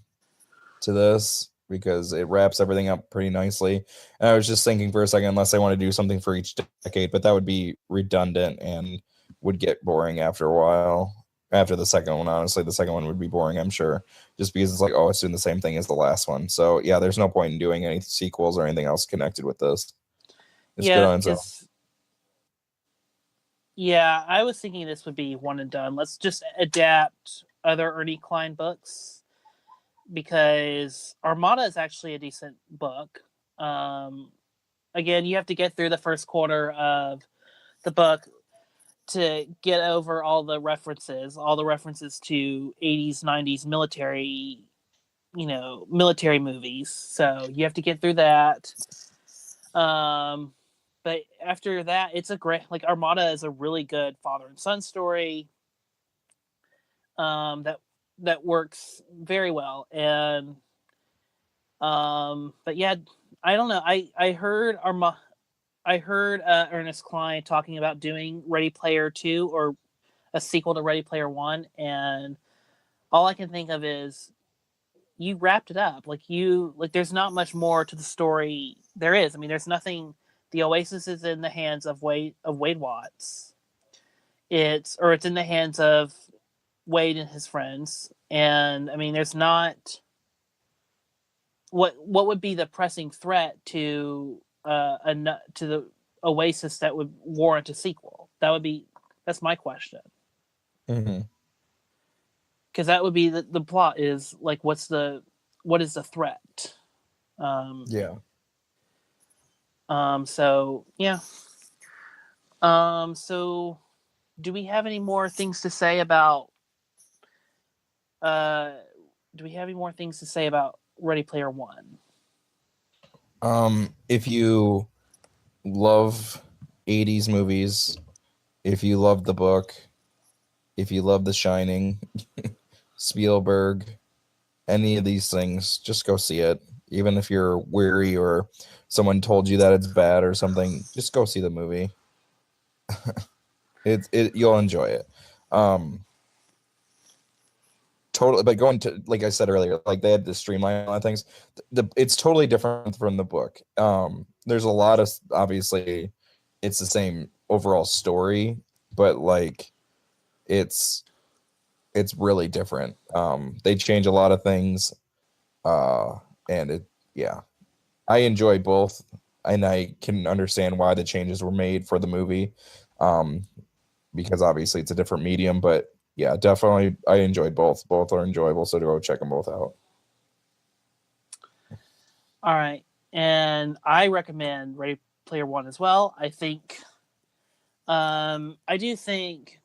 this, because it wraps everything up pretty nicely. And I was just thinking for a second, unless they want to do something for each decade, but that would be redundant and would get boring after a while. After the second one, honestly, the second one would be boring, I'm sure, just because it's like, oh, it's doing the same thing as the last one. So yeah, there's no point in doing any sequels or anything else connected with this. It's good on its own. Yeah, I was thinking this would be one and done. Let's just adapt other Ernie Klein books, because Armada is actually a decent book. Again, you have to get through the first quarter of the book to get over all the references to 80s, 90s military movies. So you have to get through that. But after that, it's a great, like, Armada is a really good father and son story. That works very well. And but yeah, I don't know. I heard Ernest Cline talking about doing Ready Player 2 or a sequel to Ready Player 1, and all I can think of is you wrapped it up. Like, there's not much more to the story. There is. I mean, there's The Oasis is in the hands of Wade Watts. It's in the hands of Wade and his friends. And I mean, there's not what would be the pressing threat to the Oasis that would warrant a sequel? That's my question. Mm-hmm. Because that would be the plot is like, what is the threat? Yeah. So yeah. So do we have any more things to say about Ready Player One? If you love 80s movies, if you love the book, if you love The Shining, Spielberg, any of these things, just go see it. Even if you're weary or someone told you that it's bad or something, just go see the movie. You'll enjoy it. Totally, but going to, like I said earlier, like they had to streamline a lot of things. It's totally different from the book. There's a lot of, obviously, it's the same overall story, but like it's really different. They change a lot of things, and I enjoy both, and I can understand why the changes were made for the movie, because obviously it's a different medium. But yeah, definitely, I enjoyed both. Both are enjoyable, so to go check them both out. All right, and I recommend Ready Player One as well. I think, I do think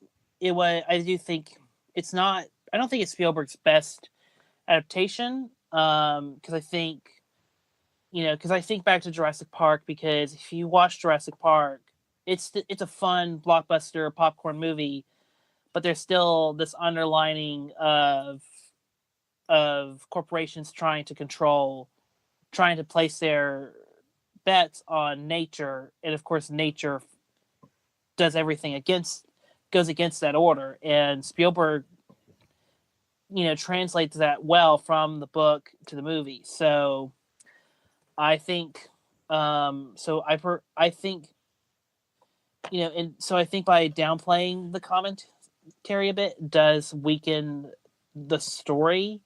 it's not. I don't think it's Spielberg's best adaptation. Because I think, because I think back to Jurassic Park. Because if you watch Jurassic Park, it's a fun blockbuster popcorn movie, but there's still this underlining of corporations trying to place their bets on nature, and of course nature does everything goes against that order, and Spielberg translates that well from the book to the movie. So I think I think by downplaying the commentary a bit does weaken the story,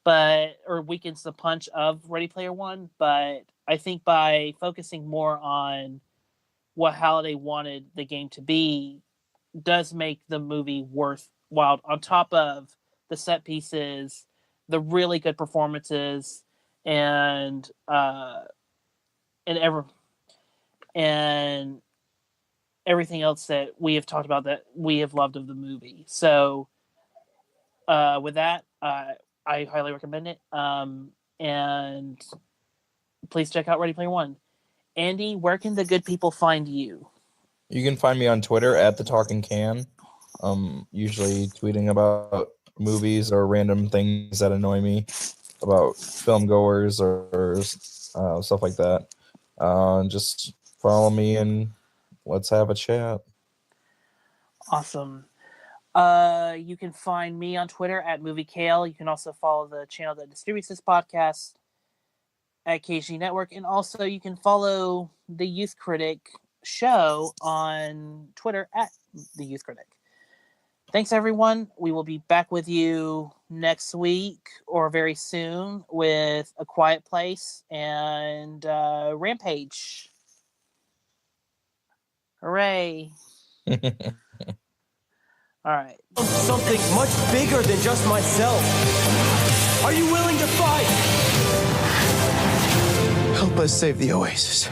or weakens the punch of Ready Player One. But I think by focusing more on what Halliday wanted the game to be does make the movie worthwhile, on top of the set pieces, the really good performances, and everything else that we have talked about that we have loved of the movie. So with that, I highly recommend it. And please check out Ready Player One. Andy, where can the good people find you? You can find me on Twitter at The Talking Can. Usually tweeting about movies or random things that annoy me about film goers or stuff like that. Just follow me and let's have a chat. Awesome. You can find me on Twitter at MovieKale. You can also follow the channel that distributes this podcast at KG Network. And also you can follow the Youth Critic show on Twitter at the Youth Critic. Thanks, everyone. We will be back with you next week or very soon with A Quiet Place and Rampage. Hooray. All right. Something much bigger than just myself. Are you willing to fight? Help us save the Oasis.